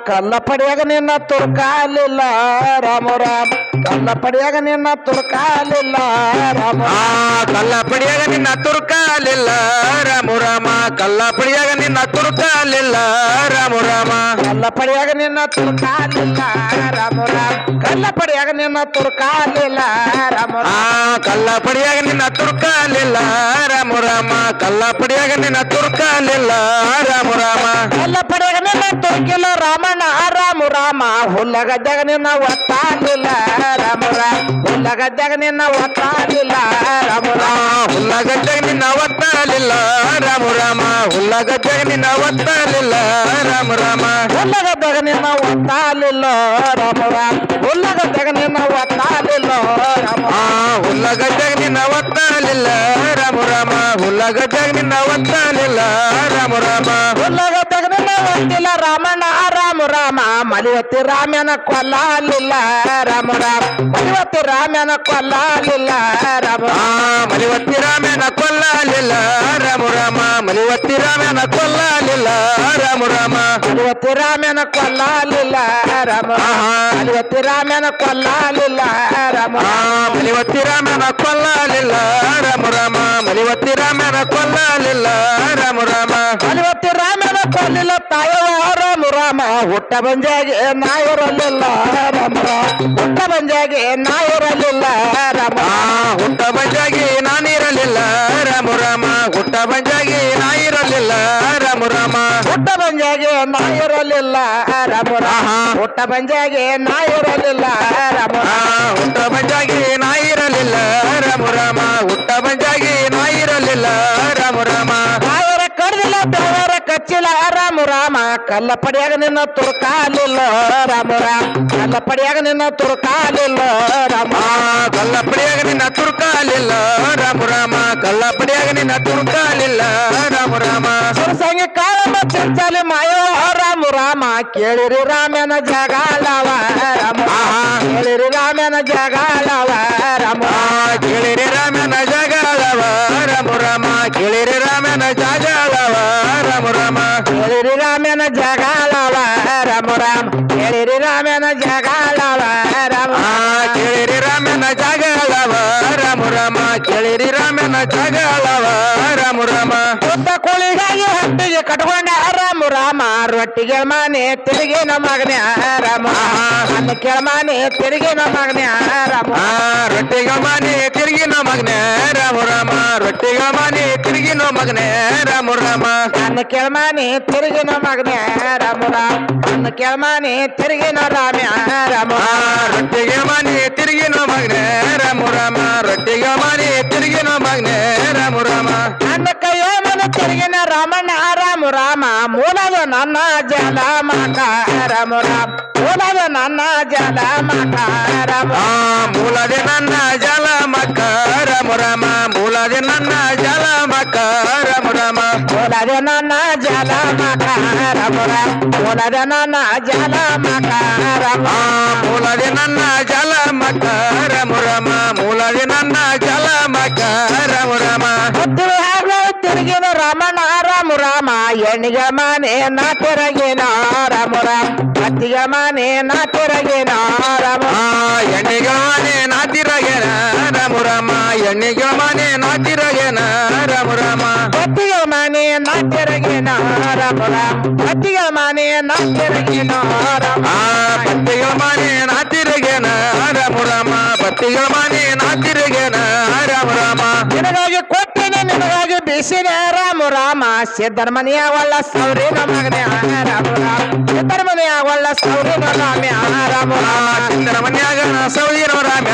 ಕಲ್ಲ ಪಡೆಯಾಗ ನಿನ್ನ ತುರ್ಕಾಲಿಲ್ಲ ರಾಮ ರಾಮ ಕಲ್ಲ ಪಡೆಯಾಗ ನಿನ್ನ ತುರ್ಕಾಲಿಲ್ಲ ರಾಮ ಕಲ್ಲ ಪಡಿಯಾಗ ನಿನ್ನ ತುರ್ಕಾಲಿಲ್ಲ ರಾಮ ರಾಮ ಕಲ್ಲ ಪಡಿಯಾಗ ನಿನ್ನ ತುರ್ಕಾಲಿಲ್ಲ ರಾಮ ರಾಮ ಕಲ್ಲ ಪಡೆಯಾಗ ನಿನ್ನ ತುರ್ಕಾಲಿಲ್ಲ ರಾಮ ರಾಮ ಕಲ್ಲ ಪಡೆಯಾಗ ನಿನ್ನ ತುರ್ಕಾಲಿಲ್ಲ ರಾಮ ಕಲ್ಲ ಪಡಿಯಾಗ ನಿನ್ನ ತುರ್ಕಾಲಿಲ್ಲ ರಾಮ ರಾಮ ಕಲ್ಲ ಪಡಿಯಾಗ ನಿನ್ನ ತುರ್ಕಾಲಿಲ್ಲ ರಾಮ ರಾಮ ಕಲ್ಲ ಪಡೆಯಾಗ ನಿನ್ನ ತುರ್ಕಿಲ್ಲ ರಾಮಣ್ಣ ರಾಮ ರಾಮ ಹುಲ್ಲಗದ್ದಾಗ ನಿನ್ನ ಒತ್ತಾಲಿಲ್ಲ ರಾಮ ರಾಮ ಹುಲ್ಲಗದ್ದಾಗ ನಿನ್ನ ಒತ್ತಾಲಿಲ್ಲ ರಾಮ ರಾಮ ಹುಲ್ಲಗದ್ದಾಗ ನಿನ್ನ ಒತ್ತಾಲಿಲ್ಲ ರಾಮ ರಾಮ ಹುಲ್ಲಗದ್ದಾಗ ನಿನ್ನ ಒತ್ತಾಲಿಲ್ಲ ರಾಮ ರಾಮ ಹುಲ್ಲಗದ್ದಾಗ ನಿನ್ನ ಒತ್ತಾಲಿಲ್ಲ ರಾಮ ರಾಮ ಹುಲ್ಲಗದ್ದಾಗ ನಿನ್ನ ಒತ್ತಾಲಿಲ್ಲ ರಾಮ ಹುಲ್ಲಗದ್ದಾಗ ನಿನ್ನ ಒತ್ತಾಲಿಲ್ಲ ರಾಮ ರಾಮ ಹುಲ್ಲಗದ್ದಾಗ ನಿನ್ನ ಒತ್ತಾಲಿಲ್ಲ ರಾಮ ರಾಮ ಹುಲ್ಲಗದ್ದಾಗ ನಿನ್ನ ಒತ್ತಿಲ್ಲ ರಾಮಣ್ಣ ರಾಮ ರಾಮ ಮಲಿವತ್ತಿ ರಾಮನ ಕೊಲ್ಲಾಲಿಲ್ಲ ರಾಮ ರಾಮ ಮಲಿವತ್ತಿ ರಾಮನ ಕೊಲ್ಲಾಲಿಲ್ಲ ರಾಮ ಮಲಿವತ್ತಿ ರಾಮನ ಕೊಲ್ಲಾಲಿಲ್ಲ ರಾಮ ರಾಮ ಮಲಿವತ್ತಿ ರಾಮನ ಕೊಲ್ಲಾಲಿಲ್ಲ ರಾಮ ರಾಮ ಮಲಿವತ್ತಿ ರಾಮನ ಕೊಲ್ಲಾಲಿಲ್ಲ ರಾಮ ಮಲಿವತ್ತಿ ರಾಮನ ಕೊಲ್ಲಾಲಿಲ್ಲ ರಾಮ ಮಲಿವತ್ತಿ ರಾಮನ ಕೊಲ್ಲಾಲಿಲ್ಲ ರಾಮ ರಾಮ ಮಲಿವತ್ತಿ ರಾಮನ ಕೊಲ್ಲಾಲಿಲ್ಲ ರಾಮ ರಾಮ ಮಲಿವತ್ತಿ ರಾಮನ ಕೊಲ್ಲಿಲ್ಲ ತಾಯವ ರಾಮ ರಾಮ ಹುಟ್ಟ ಬಂಜಾಗೆ ನಾಯಿರಲಿಲ್ಲ ರಾಮ ಹುಟ್ಟ ಬಂಜಾಗೆ ನಾಯಿರಲಿಲ್ಲ ರಾಮ ಹುಟ್ಟ ಬಂಜಾಗಿ ನಾನಿರಲಿಲ್ಲ ರಾಮ ರಾಮ ಹುಟ್ಟ ಬಂಜಾಗಿ ನಾಯಿರಲಿಲ್ಲ ರಾಮ ರಾಮ ಹುಟ್ಟ ಬಂಜಾಗೆ ನಾಯಿರಲಿಲ್ಲ ರಾಮ ಹುಟ್ಟ ಬಂಜಾಗೆ ನಾಯಿರಲಿಲ್ಲ ರಾಮ ಹುಟ್ಟ ಬಂಜಾಗಿ ನಾಯಿರಲಿಲ್ಲ ರಾಮ ರಾಮ ಹುಟ್ಟ ಬಂಜಾಗಿ ನಾಯಿರಲಿಲ್ಲ ರಾಮ ರಾಮ ನಾಯರ ಕಡ್ದಿಲ್ಲ ದೇವರ ಕಚ್ಚಿಲ್ಲ ರಾಮ ರಾಮ ಕಲ್ಲ ಪಡೆಯಾಗ ನಿನ್ನ ತುರ್ಕಾಲಿಲ್ಲ ರಾಮ ರಾಮ ಕಲ್ಲ ಪಡೆಯಾಗ ನಿನ್ನ ತುರ್ಕಾಲಿಲ್ಲ ರಾಮ ಕಲ್ಲ ಪಡಿಯಾಗ ನಿನ್ನ ತುರ್ಕಾಲಿಲ್ಲ ರಾಮ ರಾಮ ಕಲ್ಲ ಪಡಿಯಾಗ ನಿನ್ನ ತುರ್ಕಾಲಿಲ್ಲ ರಾಮ ರಾಮ ಸುರಸಂಗಿ ಕಾಳಮ್ಮ ಚಂಚಾಲಿ ಮಾಯವ ರಾಮ ರಾಮ ಕೇಳಿರಿ ರಾಮನ ಜಗಾಳವ ರಾಮ ಕೇಳಿರಿ ರಾಮನ ಜಗಾಳವ ರಾಮ ಕೇಳಿರಿ ರಾಮನ ಜಗಾಳವ ರಾಮ ರಾಮ ಕೇಳಿರಿ ರಾಮನ ಜಗಾಳವ ರಾಮ ರಾಮ ಕೇಳಿರಿ ರಾಮನ ಜಗಾಳವ ರಾಮ ರಾಮ ಕೇಳಿರಿ ರಾಮನ ಜಗಾಳವ ರಾಮ ಕೇಳಿರಿ ರಾಮನ ಜಗಾಳವ ರಾಮ ರಾಮ ಕೇಳಿರಿ ರಾಮನ ಜಗಾಳವ ರಾಮ ರಾಮ ಉದ್ದ ಕೋಳಿಗಾಗಿ ಹಟ್ಟಿಗೆ ಕಟ್ಕೊಂಡ ರಾಮ ರಾಮ ರೊಟ್ಟಿಗೆ ಮಾನೆ ತಿರುಗಿನ ಮಗನೆ ರಾಮ ಅನ್ನ ಕೆಳಮಾನೆ ತಿರುಗಿನ ಮಗನೆ ರಾಮ ರೊಟ್ಟಿಗ ಮಾನೆ ತಿರುಗಿನ ಮಗನೆ ರಾಮ ರಾಮ ರೊಟ್ಟಿಗ ಮಾನೆ ತಿರುಗಿನ ಮಗನೆ ರಾಮ ರಾಮ ಅನ್ನ ಕೆಳಮಾನೆ ತಿರುಗಿನ ಮಗನೆ ರಾಮ ರಾಮ ಅನ್ನ ಕೆಳಮಾನೆ ತಿರುಗಿನ ರಾಮ ರಾಮ ರೊಟ್ಟಿಗೆ ಮಾನೆ ತಿರುಗಿನ ಮಗನೆ ರಾಮ ರಾಮ ರೊಟ್ಟಿಗೆ ಮಾನೆ ತಿರುಗಿನ ಮಗನೆ ರಾಮ ರಾಮ ನನ್ನ ಕೈಯ ಮನ ತಿರುಗಿನ ರಾಮಣ್ಣ ರಾಮ ರಾಮ ಮೂಲದ ನನ್ನ ಜಲ ಮಕ ರಾಮ ರಾಮ ಮೂಲದ ನನ್ನ ಜಲ ಮಕ ರಾಮ ಮೂಲದೆ ನನ್ನ ಜಲ ಮಕ್ಕ ರಾಮ ರಾಮ ಮೂಲದೆ ನನ್ನ ಜಲ ಮಕ್ಕ ರಾಮ ರಾಮ ಮೂಲದ ನನ್ನ ಜಲ ಮಕ ರಾಮ ರಾಮ ಮೂಲದ ನನ್ನ ಜಲ ಮಕ ರಾಮ ಮೂಲದೆ ನನ್ನ ಜಲ ಮಕ್ಕ ರಾಮ ರಾಮ ಮೂಲದೆ ನನ್ನ ಜಲ ಮಕ್ಕ ರಾಮ ರಾಮ ತಿರುಗಿನ ರಾಮಣ್ಣ ರಾಮ ರಾಮ ಎಣ್ಣಿಗೆ ಮಾನೆ ನಾ ತಿರುಗಿನ ರಾಮ ರಾಮ ಅತ್ತಿಗೆ ಮಾನೆ ನಾ ತಿರುಗಿನ ರಾಮ ಎಣ್ಣಿಗೆ ಮಾನೆ ನಾ ತಿರಗೇನ ರಾಮ ರಾಮ ಎಣ್ಣಿಗೆ ಮಾನೆ ನಾ ತಿರಗೇನ ರಾಮ ರಾಮ ಅತ್ತಿಗೆ ಮಾನೆ ನಾ ತಿರುಗಿನ ರಾಮ ರಾಮ ಅತ್ತಿಗೆ ಮಾನೆ ನಾ ತಿರುಗಿನ ರಾಮ ಪತ್ತಿಗೆ ಮಾನೆ ನಾ ತಿರುಗೇನ ರಾಮ ರಾಮ ಪತ್ತಿಗೆ ಮಾನೆ ನಾ ತಿರುಗೇನ ರಾಮ ರಾಮ ನಿನಗಾಗಿ ಕೊಟ್ಟಿನ ನಿನಗಾಗಿ ಬಿಸಿನ ರಾಮ ರಾಮ ಸಿದ್ದರ ಮನೆಯ ಒಳ್ಳ ಸೌರಿನ ಮಗನೆ ರಾಮ ರಾಮ ಸಿದ್ದರ ಮನೆಯ ಒಳ್ಳ ಸೌರಿನ ರಾಮ ರಾಮ ಸಿದ್ದರ ಮನ್ಯಾಗ ಸೌದಿನ ರಾಮ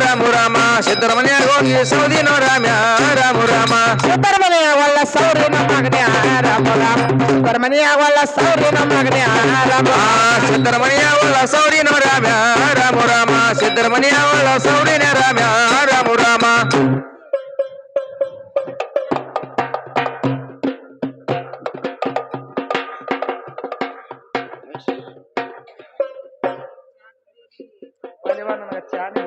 ರಾಮ ರಾಮ ಸಿದ್ದರ ಮನ್ಯಾಗ ಹೋಗಿ ಸೌದಿನ ರಾಮ ರಾಮ ರಾಮ ಸಿದ್ದರ ಮನೆಯ ಒಳ್ಳ ಸೌರಿನ ಮಗನೆ ರಾಮ ರಾಮ ಸಿದ್ದರ ಮನೆಯ ಒಳ್ಳ ಸೌರಿನ ಮಗನೆ ರಾಮ ಸಿದ್ದರ ಮನೆಯ ಒಳ್ಳ ಸೌರಿನ ರಾಮ ರಾಮ ರಾಮ ಸಿದ್ದರ ಮನೆಯ ಒಳ್ಳ ಸೌರಿನ ರಾಮ ರಾಮ ರಾಮ ನನಗೆ